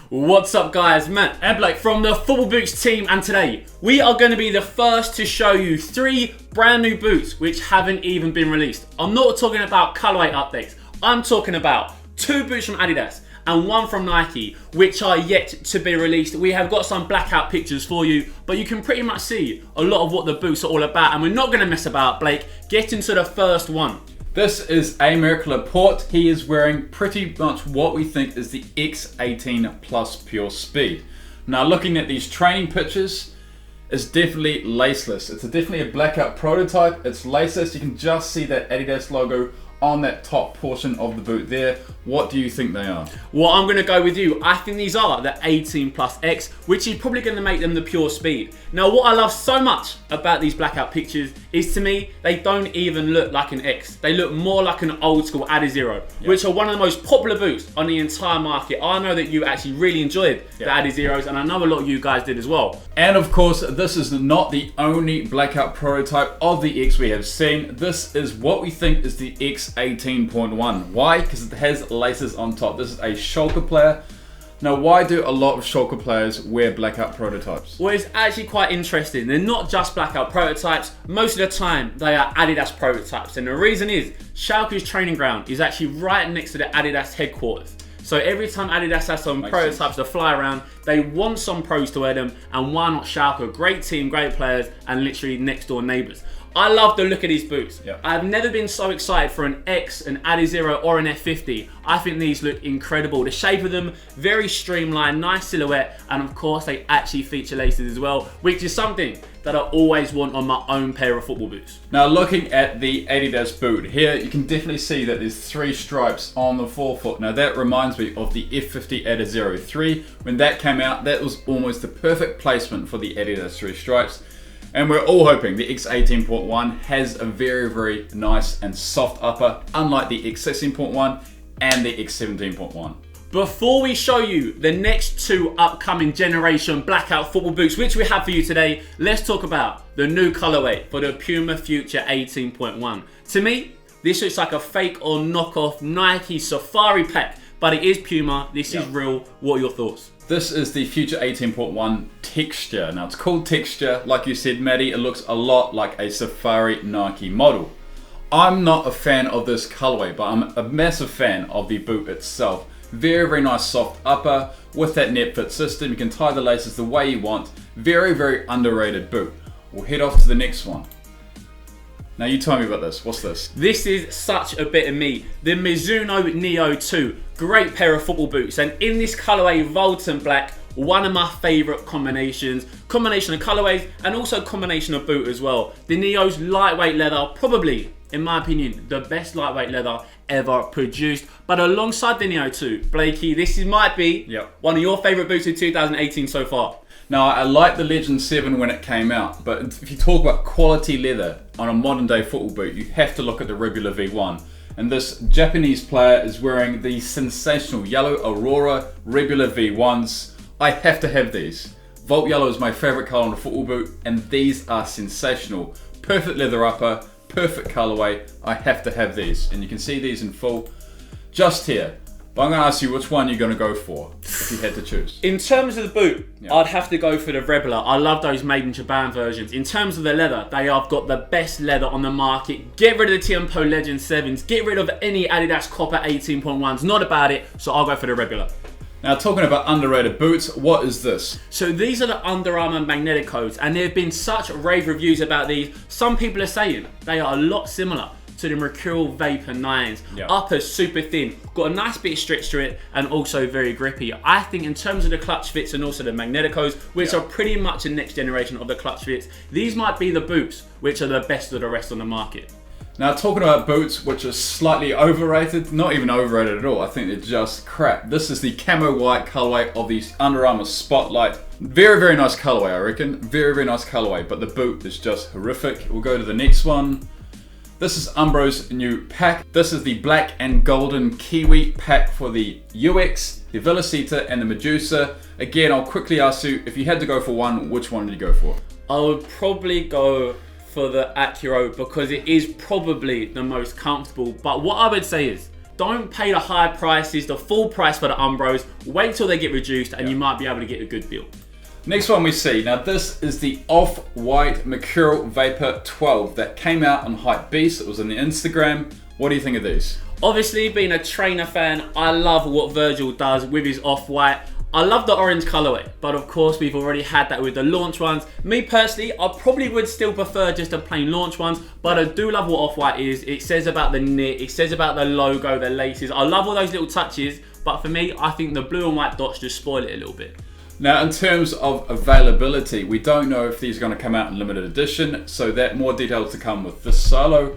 What's up guys, Matt and Blake from the Football Boots team, and today we are going to be the first to show you 3 brand new boots which haven't even been released. I'm not talking about colorway updates, I'm talking about 2 boots from Adidas and 1 from Nike which are yet to be released. We have got some blackout pictures for you, but you can pretty much see a lot of what the boots are all about, and we're not going to mess about. Blake, get into the first one. This is a Mercurial Vapor. He is wearing pretty much what we think is the X18 Pure Speed. Now looking at these training pictures, it's definitely laceless. It's definitely a blackout prototype. It's laceless. You can just see that Adidas logo on that top portion of the boot there. What do you think they are? Well, I'm going to go with you. I think these are the 18 plus X, which is probably going to make them the Pure Speed. Now, what I love so much about these blackout pictures is, to me, they don't even look like an X. They look more like an old school Adidas Zero, which are one of the most popular boots on the entire market. I know that you actually really enjoyed the Adidas Zeros, and I know a lot of you guys did as well. And of course, this is not the only blackout prototype of the X we have seen. This is what we think is the X18.1. Why? Because it has laces on top. This is a Schalke player. Now, why do a lot of Schalke players wear blackout prototypes? Well, it's actually quite interesting. They're not just blackout prototypes. Most of the time, they are Adidas prototypes. And the reason is, Schalke's training ground is actually right next to the Adidas headquarters. So every time Adidas has some prototypes to fly around, they want some pros to wear them. And why not Schalke? Great team, great players, and literally next door neighbours. I love the look of these boots. I've never been so excited for an X, an Adidas Zero, or an F50. I think these look incredible. The shape of them, very streamlined, nice silhouette, and of course they actually feature laces as well, which is something that I always want on my own pair of football boots. Now looking at the Adidas boot, here you can definitely see that there's 3 stripes on the forefoot. Now that reminds me of the F50 Adidas Zero 3. When that came out, that was almost the perfect placement for the Adidas 3 stripes. And we're all hoping the X18.1 has a very, very nice and soft upper, unlike the X16.1 and the X17.1. Before we show you the next 2 upcoming generation blackout football boots, which we have for you today, let's talk about the new colorway for the Puma Future 18.1. To me, this looks like a fake or knockoff Nike Safari pack, but it is Puma, this is real. What are your thoughts? This is the Future 18.1 texture. Now it's called texture, like you said, Maddie, it looks a lot like a Safari Nike model. I'm not a fan of this colorway, but I'm a massive fan of the boot itself. Very, very nice soft upper with that net fit system. You can tie the laces the way you want. Very, very underrated boot. We'll head off to the next one. Now you tell me about this. What's this? This is such a bit of me. The Mizuno Neo 2. Great pair of football boots. And in this colorway, Volton Black, one of my favourite combinations. Combination of colorways and also combination of boot as well. The Neo's lightweight leather, probably, in my opinion, the best lightweight leather ever produced. But alongside the Neo 2, Blakey, this might be one of your favourite boots of 2018 so far. Now, I liked the Legend 7 when it came out, but if you talk about quality leather on a modern day football boot, you have to look at the Regular V1. And this Japanese player is wearing the sensational yellow Aurora Regular V1s. I have to have these. Volt yellow is my favourite colour on a football boot, and these are sensational. Perfect leather upper, perfect colourway. I have to have these. And you can see these in full just here. But I'm going to ask you which one you're going to go for if you had to choose. In terms of the boot, I'd have to go for the Rebel. I love those made in Japan versions. In terms of the leather, they have got the best leather on the market. Get rid of the Tempo Legend 7s. Get rid of any Adidas Copper 18.1s. Not about it, so I'll go for the Rebel. Now talking about underrated boots, what is this? So these are the Under Armour magnetic codes, and there have been such rave reviews about these. Some people are saying they are a lot similar to the Mercurial Vapor 9s. Upper super thin, got a nice bit of stretch to it, and also very grippy. I think in terms of the clutch fits and also the magneticos, which are pretty much the next generation of the clutch fits, these might be the boots which are the best of the rest on the market. Now talking about boots which are slightly overrated, not even overrated at all, I think they're just crap. This is the camo white colorway of the Under Armour Spotlight. Very, very nice colorway, I reckon. Very, very nice colorway, but the boot is just horrific. We'll go to the next one. This is Umbro's new pack. This is the black and golden Kiwi pack for the UX, the Velocita and the Medusa. Again, I'll quickly ask you, if you had to go for one, which one did you go for? I would probably go for the Acuro because it is probably the most comfortable. But what I would say is, Don't pay the high prices, the full price for the Umbros. Wait till they get reduced and you might be able to get a good deal. Next one we see. Now this is the off-white Mercurial Vapor 12 that came out on Hypebeast. It was on the Instagram. What do you think of these? Obviously, being a trainer fan, I love what Virgil does with his off-white. I love the orange colorway, but of course we've already had that with the launch ones. Me personally, I probably would still prefer just the plain launch ones, but I do love what off-white is. It says about the knit, it says about the logo, the laces. I love all those little touches, but for me, I think the blue and white dots just spoil it a little bit. Now, in terms of availability, we don't know if these are going to come out in limited edition, so that more details to come with this solo.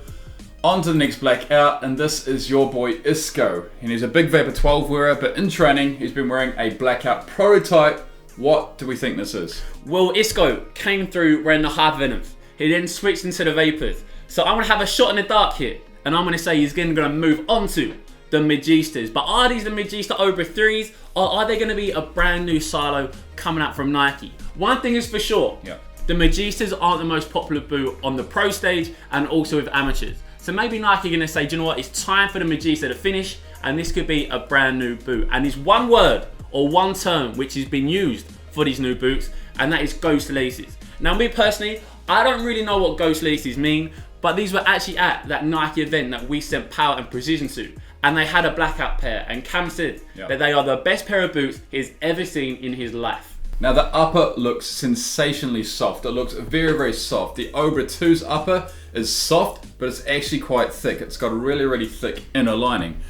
On to the next Blackout, and this is your boy Isco. And he's a big Vapor 12 wearer, but in training, he's been wearing a Blackout prototype. What do we think this is? Well, Isco came through wearing the Hypervenoms. He then switched into the Vapors. So I'm going to have a shot in the dark here, and I'm going to say he's going to move on to the Magistas. But are these the Magista Obra 3s, or are they going to be a brand new silo coming out from Nike? One thing is for sure, the Magistas aren't the most popular boot on the pro stage and also with amateurs. So maybe Nike are going to say, do you know what, it's time for the Magista to finish, and this could be a brand new boot. And there's one word or one term which has been used for these new boots, and that is ghost laces. Now me personally, I don't really know what ghost laces mean, but these were actually at that Nike event that we sent Power and Precision to, and they had a Blackout pair, and Cam said that they are the best pair of boots he's ever seen in his life. Now the upper looks sensationally soft. It looks very, very soft. The Obra 2's upper is soft, but it's actually quite thick. It's got a really, really thick inner lining.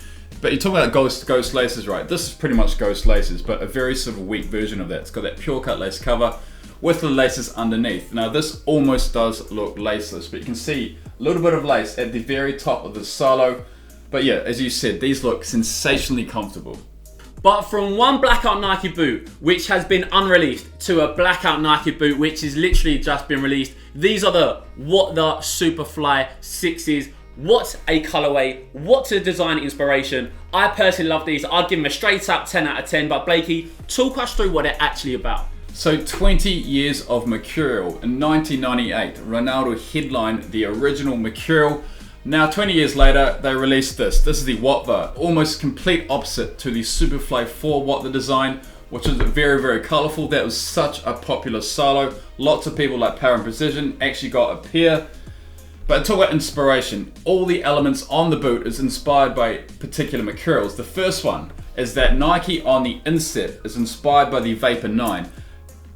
But you're talking about ghost laces, right? This is pretty much ghost laces, but a very sort of weak version of that. It's got that pure cut lace cover with the laces underneath. Now this almost does look laceless, but you can see a little bit of lace at the very top of the silo. But yeah, as you said, these look sensationally comfortable. But from one Blackout Nike boot, which has been unreleased, to a Blackout Nike boot, which has literally just been released, these are the Superfly 6s. What a colorway, what a design inspiration. I personally love these. I'd give them a straight up 10 out of 10, but Blakey, talk us through what they're actually about. So 20 years of Mercurial. In 1998, Ronaldo headlined the original Mercurial. Now 20 years later, they released this. This is the Watva, almost complete opposite to the Superfly 4 Watva design, which is very, very colorful. That was such a popular silo. Lots of people like Power and Precision actually got a pair. But talk about inspiration. All the elements on the boot is inspired by particular Mercurials. The first one is that Nike on the inset is inspired by the Vapor 9.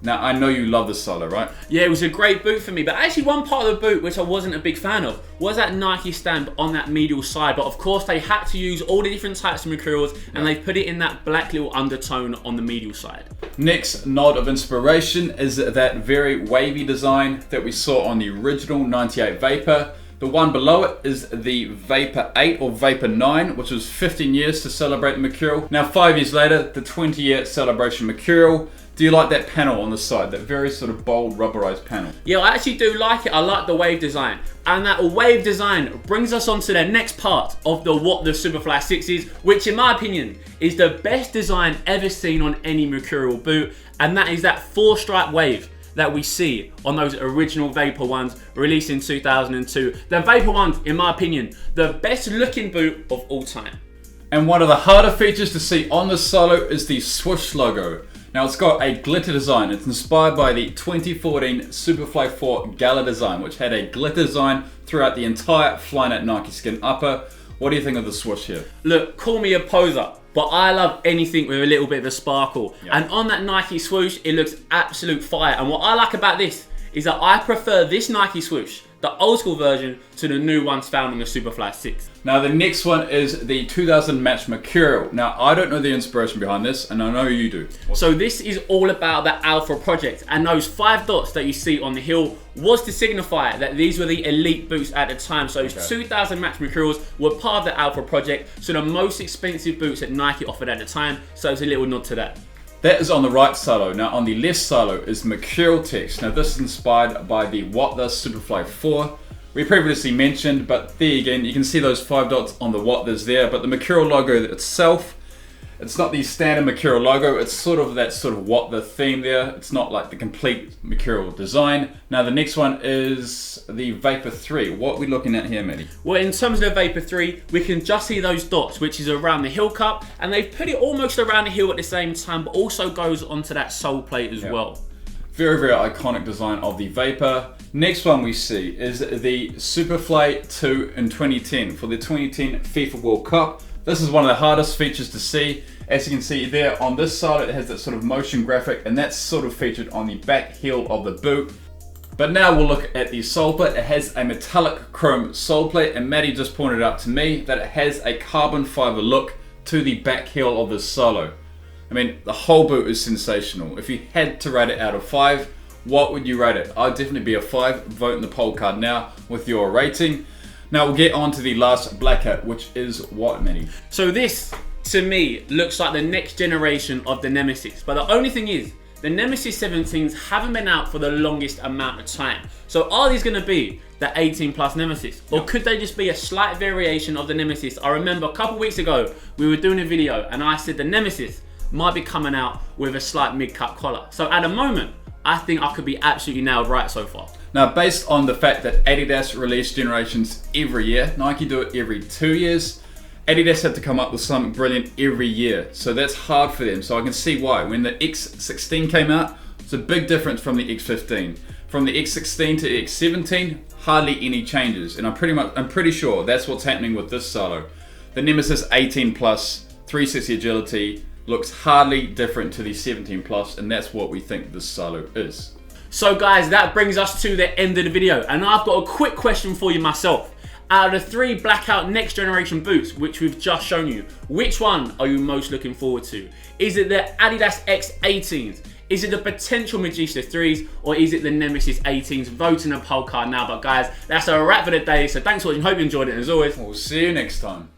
Now, I know you love this solo, right? Yeah, it was a great boot for me, but actually one part of the boot which I wasn't a big fan of was that Nike stamp on that medial side, but of course they had to use all the different types of Mercurials and they put it in that black little undertone on the medial side. Next nod of inspiration is that very wavy design that we saw on the original 98 Vapor. The one below it is the Vapor 8 or Vapor 9, which was 15 years to celebrate the Mercurial. Now 5 years later, the 20-year celebration Mercurial. Do you like that panel on the side, that very sort of bold rubberized panel? Yeah, I actually do like it. I like the wave design. And that wave design brings us on to the next part of the Superfly 6s, which in my opinion is the best design ever seen on any Mercurial boot. And that is that 4-stripe wave that we see on those original Vapor ones released in 2002. The Vapor ones, in my opinion, the best looking boot of all time. And one of the harder features to see on the solo is the swoosh logo. Now it's got a glitter design. It's inspired by the 2014 Superfly 4 Gala design, which had a glitter design throughout the entire Flyknit Nike Skin upper. What do you think of the swoosh here? Look, call me a poser, but I love anything with a little bit of a sparkle. Yep. And on that Nike swoosh, it looks absolute fire. And what I like about this is that I prefer this Nike swoosh, the old school version, to the new ones found on the Superfly 6. Now the next one is the 2000 match Mercurial. Now I don't know the inspiration behind this, and I know you do. So this is all about the Alpha project, and those 5 dots that you see on the heel was to signify that these were the elite boots at the time. So those 2000 match Mercurials were part of the Alpha project, so the most expensive boots that Nike offered at the time, so it's a little nod to that. That is on the right silo. Now on the left silo is Mercurial text. Now this is inspired by the Watva Superfly 4. We previously mentioned, but there again, you can see those 5 dots on the Wattas there, but the Mercurial logo itself It's not the standard Mercurial logo, it's sort of what the theme there. It's not like the complete Mercurial design. Now the next one is the Vapor 3. What are we looking at here, Matty? Well, in terms of the Vapor 3, we can just see those dots, which is around the heel cup, and they've put it almost around the heel at the same time, but also goes onto that sole plate as well. Very, very iconic design of the Vapor. Next one we see is the Superfly 2 in 2010 for the 2010 FIFA World Cup. This is one of the hardest features to see. As you can see there on this side, it has that sort of motion graphic, and that's sort of featured on the back heel of the boot. But now we'll look at the sole plate. It has a metallic chrome sole plate, and Matty just pointed out to me that it has a carbon fiber look to the back heel of the solo. I mean, the whole boot is sensational. If you had to rate it out of 5, what would you rate it? I'd definitely be a 5. Vote in the poll card now with your rating. Now we'll get on to the last Blackout, which is what, Matty? So this, to me, looks like the next generation of the Nemesis. But the only thing is, the Nemesis 17s haven't been out for the longest amount of time. So are these going to be the 18 plus Nemesis? Or could they just be a slight variation of the Nemesis? I remember a couple weeks ago, we were doing a video and I said the Nemesis might be coming out with a slight mid-cut collar. So at the moment, I think I could be absolutely nailed right so far. Now, based on the fact that Adidas release generations every year, Nike do it every 2 years, Adidas had to come up with something brilliant every year. So that's hard for them. So I can see why. When the X16 came out, it's a big difference from the X15. From the X16 to the X17, hardly any changes. And I'm pretty sure that's what's happening with this solo. The Nemesis 18 plus 360 agility looks hardly different to the 17 plus, and that's what we think this solo is. So guys, that brings us to the end of the video, and I've got a quick question for you myself. Out of the 3 Blackout next generation boots, which we've just shown you, which one are you most looking forward to? Is it the Adidas X18s? Is it the potential Magista 3s? Or is it the Nemesis 18s? Vote in the poll card now. But guys, that's a wrap for the day. So thanks for watching. Hope you enjoyed it. And as always, we'll see you next time.